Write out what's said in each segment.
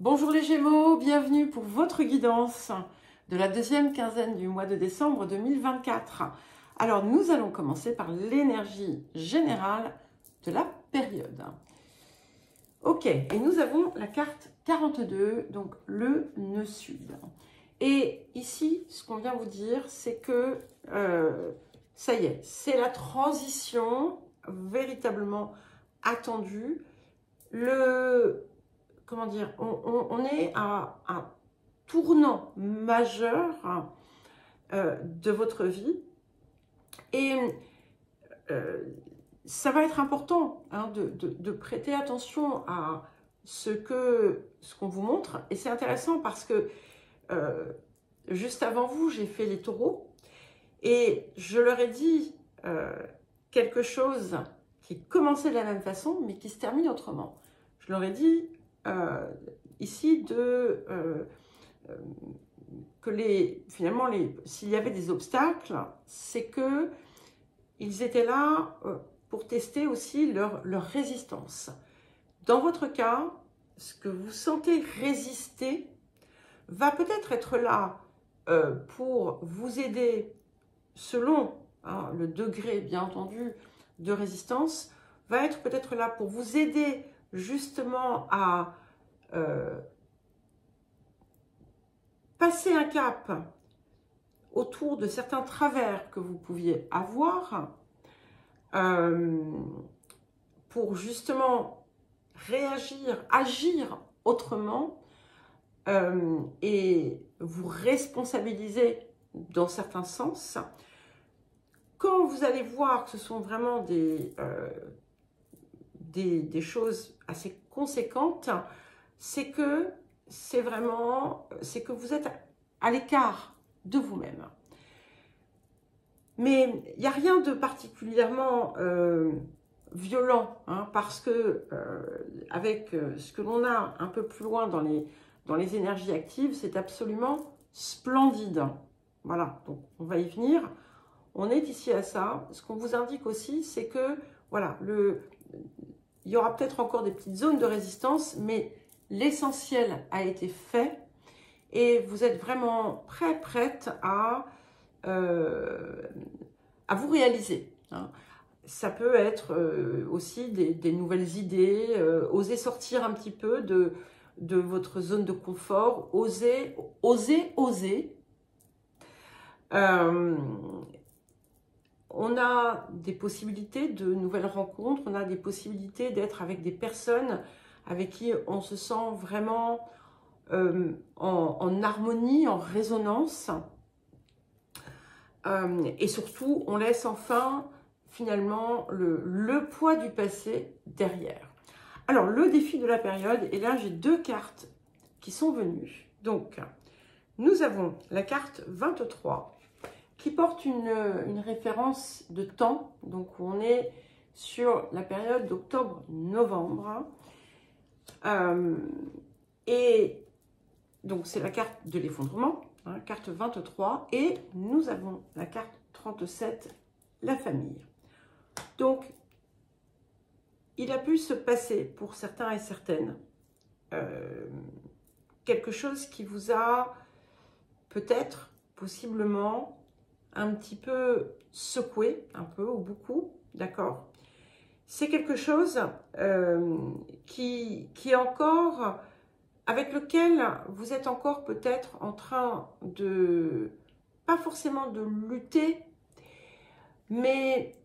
Bonjour les Gémeaux, bienvenue pour votre guidance de la deuxième quinzaine du mois de décembre 2024. Alors nous allons commencer par l'énergie générale de la période. Ok, et nous avons la carte 42, donc le nœud sud. Et ici, ce qu'on vient vous dire, c'est que ça y est, c'est la transition véritablement attendue. Comment dire, on est à un tournant majeur de votre vie et ça va être important de prêter attention à ce qu'on vous montre. Et c'est intéressant parce que juste avant vous, j'ai fait les taureaux et je leur ai dit quelque chose qui commençait de la même façon mais qui se termine autrement. Je leur ai dit ici que finalement, s'il y avait des obstacles, c'est que ils étaient là pour tester aussi leur résistance. Dans votre cas, ce que vous sentez résister va peut-être être là pour vous aider selon le degré, bien entendu, de résistance, va être peut-être là pour vous aider justement à passer un cap autour de certains travers que vous pouviez avoir pour justement réagir, agir autrement et vous responsabiliser dans certains sens. Quand vous allez voir que ce sont vraiment des choses assez conséquentes, c'est que vous êtes à l'écart de vous-même. Mais il n'y a rien de particulièrement violent, parce que avec ce que l'on a un peu plus loin dans les énergies actives, c'est absolument splendide. Voilà, donc on va y venir. On est ici à ça. Ce qu'on vous indique aussi, c'est que voilà, il y aura peut-être encore des petites zones de résistance, mais l'essentiel a été fait et vous êtes vraiment prête à vous réaliser. Ça peut être aussi des nouvelles idées, oser sortir un petit peu de votre zone de confort, oser. On a des possibilités de nouvelles rencontres, on a des possibilités d'être avec des personnes avec qui on se sent vraiment en harmonie, en résonance. Et surtout, on laisse enfin, finalement, le poids du passé derrière. Alors, le défi de la période, et là, j'ai deux cartes qui sont venues. Donc, nous avons la carte 23, qui porte une référence de temps. Donc, on est sur la période d'octobre-novembre. Et donc, c'est la carte de l'effondrement, carte 23. Et nous avons la carte 37, la famille. Donc, il a pu se passer pour certains et certaines quelque chose qui vous a peut-être, possiblement, un petit peu secoué, un peu ou beaucoup, d'accord? C'est quelque chose qui est encore, avec lequel vous êtes encore peut-être en train de, pas forcément de lutter, mais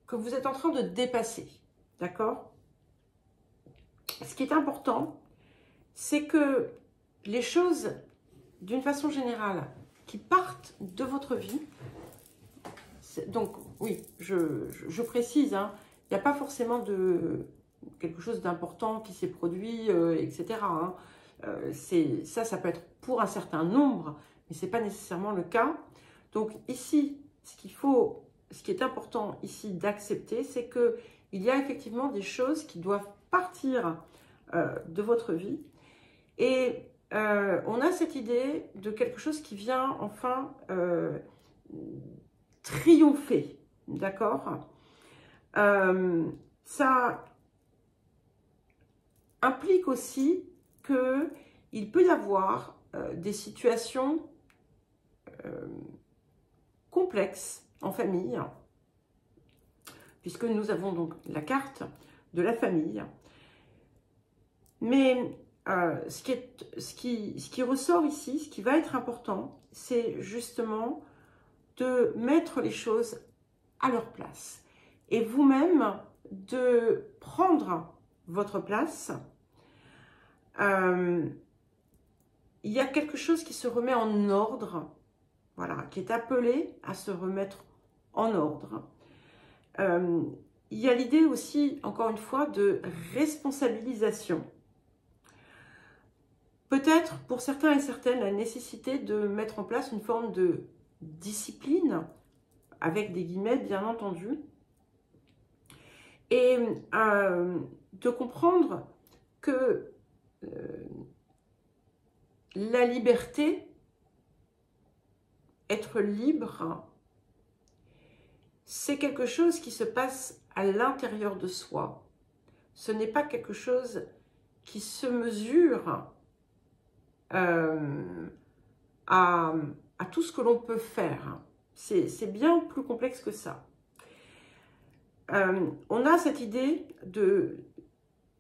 que vous êtes en train de dépasser, d'accord? Ce qui est important, c'est que les choses, d'une façon générale, qui partent de votre vie, donc oui, je précise, il n'y a pas forcément quelque chose d'important qui s'est produit, etc. Ça peut être pour un certain nombre, mais ce n'est pas nécessairement le cas. Donc ici, ce qui est important ici d'accepter, c'est qu'il y a effectivement des choses qui doivent partir de votre vie. Et on a cette idée de quelque chose qui vient enfin triompher, d'accord? Ça, implique aussi qu'il peut y avoir des situations complexes en famille, puisque nous avons donc la carte de la famille. Mais ce qui ressort ici, ce qui va être important, c'est justement de mettre les choses à leur place. Et vous-même, de prendre votre place. Il y a quelque chose qui se remet en ordre, voilà, qui est appelé à se remettre en ordre. Il y a l'idée aussi, encore une fois, de responsabilisation. Peut-être, pour certains et certaines, la nécessité de mettre en place une forme de discipline, avec des guillemets, bien entendu, et de comprendre que la liberté, être libre, c'est quelque chose qui se passe à l'intérieur de soi. Ce n'est pas quelque chose qui se mesure à tout ce que l'on peut faire. C'est bien plus complexe que ça. On a cette idée de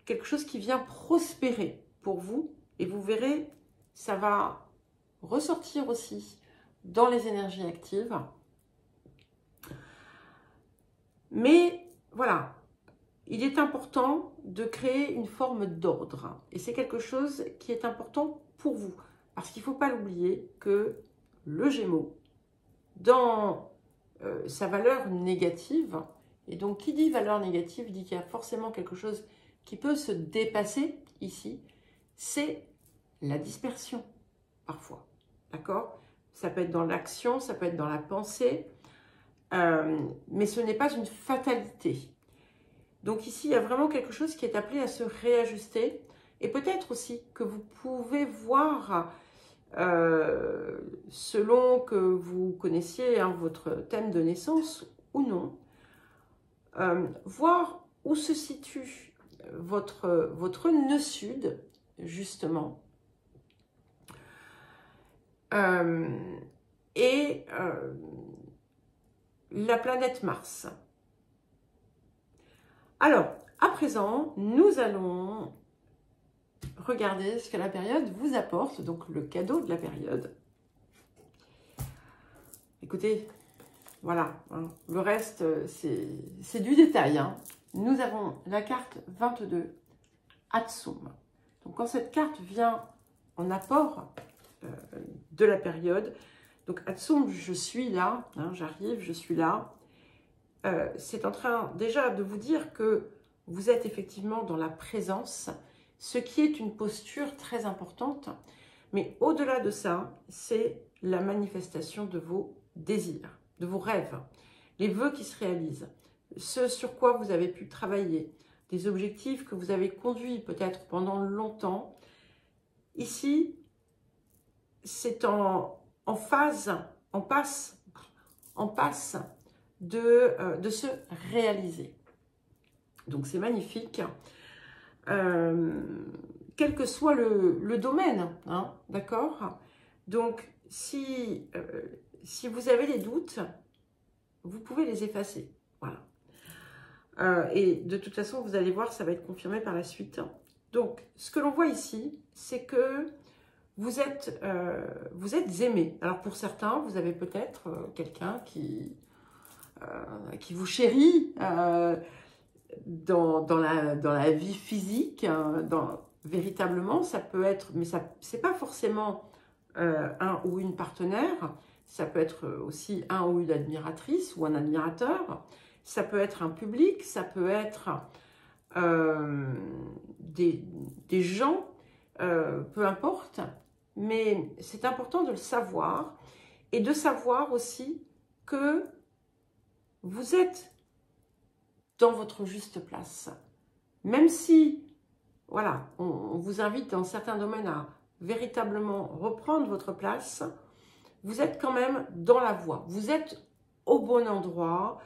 quelque chose qui vient prospérer pour vous, et vous verrez, ça va ressortir aussi dans les énergies actives. Mais voilà, il est important de créer une forme d'ordre, et c'est quelque chose qui est important pour vous, parce qu'il ne faut pas l'oublier que le Gémeaux, dans sa valeur négative, et donc qui dit valeur négative dit qu'il y a forcément quelque chose qui peut se dépasser ici, c'est la dispersion parfois, d'accord? Ça peut être dans l'action, ça peut être dans la pensée, mais ce n'est pas une fatalité. Donc ici, il y a vraiment quelque chose qui est appelé à se réajuster, et peut-être aussi que vous pouvez voir, selon que vous connaissiez votre thème de naissance ou non, voir où se situe votre nœud sud, justement, et la planète Mars. Alors, à présent, nous allons regarder ce que la période vous apporte, donc le cadeau de la période. Écoutez, voilà, hein, le reste, c'est du détail. Hein. Nous avons la carte 22, Atsum. Donc, quand cette carte vient en apport de la période, donc Atsum, je suis là, hein, j'arrive, je suis là. C'est en train déjà de vous dire que vous êtes effectivement dans la présence, ce qui est une posture très importante. Mais au-delà de ça, c'est la manifestation de vos désirs, de vos rêves, les vœux qui se réalisent, ce sur quoi vous avez pu travailler, des objectifs que vous avez conduits peut-être pendant longtemps. Ici, c'est en phase, en passe de se réaliser. Donc c'est magnifique, quel que soit le domaine, hein, d'accord? Donc si vous avez des doutes, vous pouvez les effacer, voilà. Et de toute façon, vous allez voir, ça va être confirmé par la suite. Donc ce que l'on voit ici, c'est que vous êtes aimé. Alors pour certains, vous avez peut-être quelqu'un qui vous chérit dans la vie physique, véritablement, ça peut être, mais c'est pas forcément un ou une partenaire, ça peut être aussi un ou une admiratrice ou un admirateur, ça peut être un public, ça peut être des gens, peu importe, mais c'est important de le savoir et de savoir aussi que vous êtes dans votre juste place. Même si, voilà, on vous invite dans certains domaines à véritablement reprendre votre place, vous êtes quand même dans la voie. Vous êtes au bon endroit,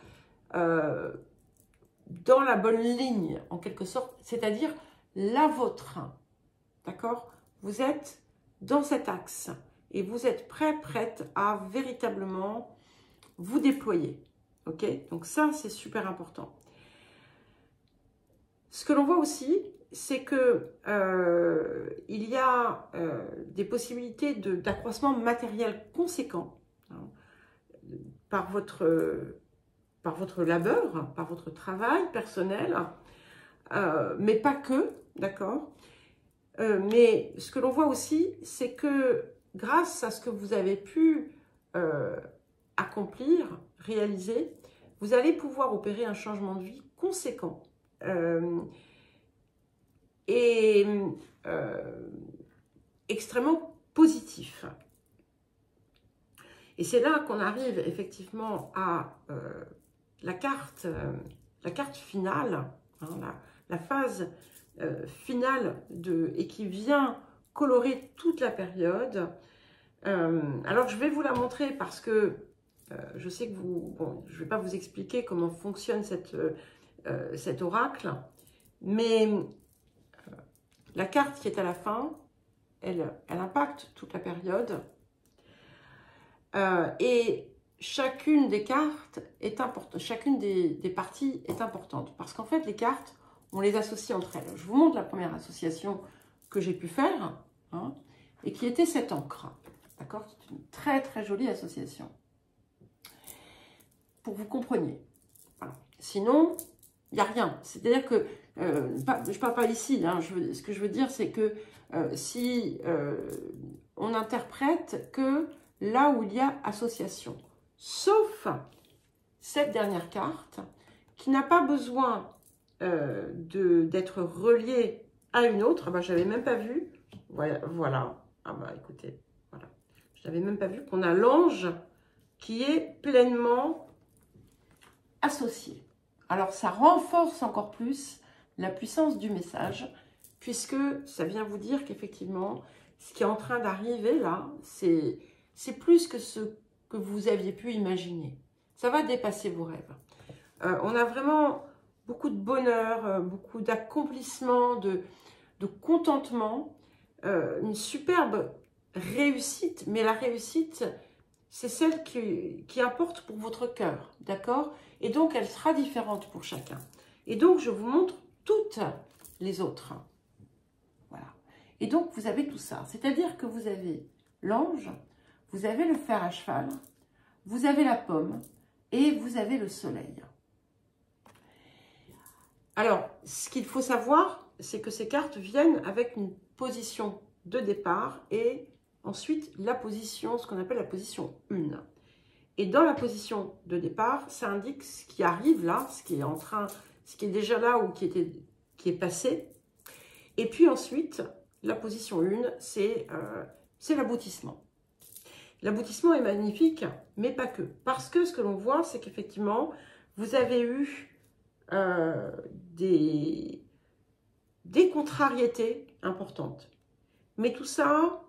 dans la bonne ligne, en quelque sorte. C'est-à-dire, la vôtre. D'accord? Vous êtes dans cet axe et vous êtes prête à véritablement vous déployer. Ok? Donc ça, c'est super important. Ce que l'on voit aussi, c'est que il y a des possibilités d'accroissement matériel conséquent, hein, par votre labeur, par votre travail personnel, mais pas que, d'accord? Mais ce que l'on voit aussi, c'est que grâce à ce que vous avez pu accomplir, réaliser, vous allez pouvoir opérer un changement de vie conséquent. Et extrêmement positif. Et c'est là qu'on arrive effectivement à la carte finale, hein, la phase finale et qui vient colorer toute la période. Alors je vais vous la montrer parce que je sais que je ne vais pas vous expliquer comment fonctionne cet oracle, mais la carte qui est à la fin, elle impacte toute la période. Et chacune des cartes est importante, chacune des parties est importante. Parce qu'en fait, les cartes, on les associe entre elles. Je vous montre la première association que j'ai pu faire, hein, et qui était cette encre. D'accord? C'est une très très jolie association. Pour que vous compreniez. Voilà. Sinon, il n'y a rien. C'est-à-dire que, je ne parle pas ici, hein, ce que je veux dire, c'est que si on n'interprète que là où il y a association, sauf cette dernière carte, qui n'a pas besoin d'être reliée à une autre. Ah bah, je n'avais même pas vu. Voilà. Ah bah, écoutez, voilà. Je n'avais même pas vu qu'on a l'ange qui est pleinement associé. Alors, ça renforce encore plus la puissance du message, puisque ça vient vous dire qu'effectivement, ce qui est en train d'arriver là, c'est plus que ce que vous aviez pu imaginer. Ça va dépasser vos rêves. On a vraiment beaucoup de bonheur, beaucoup d'accomplissement, de contentement, une superbe réussite, mais la réussite, c'est celle qui importe pour votre cœur, d'accord? Et donc, elle sera différente pour chacun. Et donc, je vous montre toutes les autres. Voilà. Et donc, vous avez tout ça. C'est-à-dire que vous avez l'ange, vous avez le fer à cheval, vous avez la pomme et vous avez le soleil. Alors, ce qu'il faut savoir, c'est que ces cartes viennent avec une position de départ et ensuite la position, ce qu'on appelle la position 1. Et dans la position de départ, ça indique ce qui arrive là, ce qui est déjà là ou qui est passé. Et puis ensuite, la position 1, c'est l'aboutissement. L'aboutissement est magnifique, mais pas que. Parce que ce que l'on voit, c'est qu'effectivement, vous avez eu des contrariétés importantes. Mais tout ça,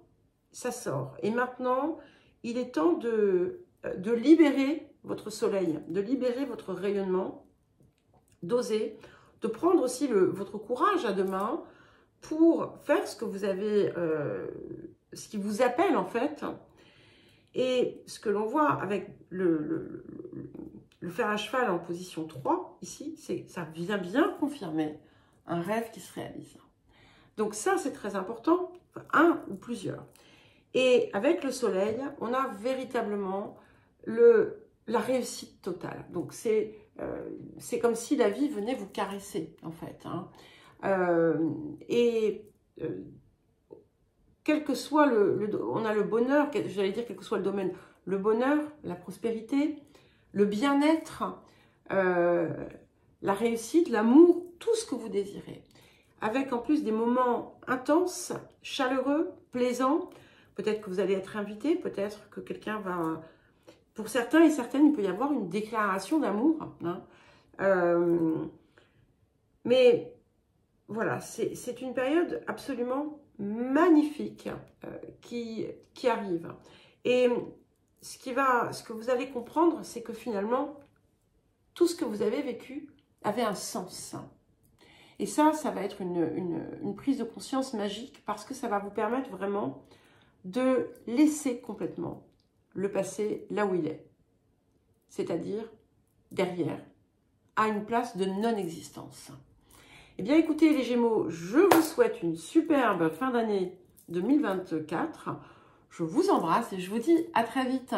ça sort. Et maintenant, il est temps de libérer votre soleil, de libérer votre rayonnement, d'oser, de prendre aussi votre courage à deux mains pour faire ce que vous avez, ce qui vous appelle en fait. Et ce que l'on voit avec le fer à cheval en position 3, ici, ça vient bien confirmer un rêve qui se réalise. Donc ça, c'est très important, un ou plusieurs. Et avec le soleil, on a véritablement la réussite totale. Donc c'est comme si la vie venait vous caresser, en fait. Hein. Quel que soit on a le bonheur, j'allais dire quel que soit le domaine, le bonheur, la prospérité, le bien-être, la réussite, l'amour, tout ce que vous désirez. Avec en plus des moments intenses, chaleureux, plaisants. Peut-être que vous allez être invité, peut-être que quelqu'un va... Pour certains et certaines, il peut y avoir une déclaration d'amour. Hein. Mais voilà, c'est une période absolument magnifique qui arrive. Et ce que vous allez comprendre, c'est que finalement, tout ce que vous avez vécu avait un sens. Et ça va être une prise de conscience magique parce que ça va vous permettre vraiment de laisser complètement le passé là où il est. C'est-à-dire derrière, à une place de non-existence. Eh bien écoutez les Gémeaux, je vous souhaite une superbe fin d'année 2024. Je vous embrasse et je vous dis à très vite.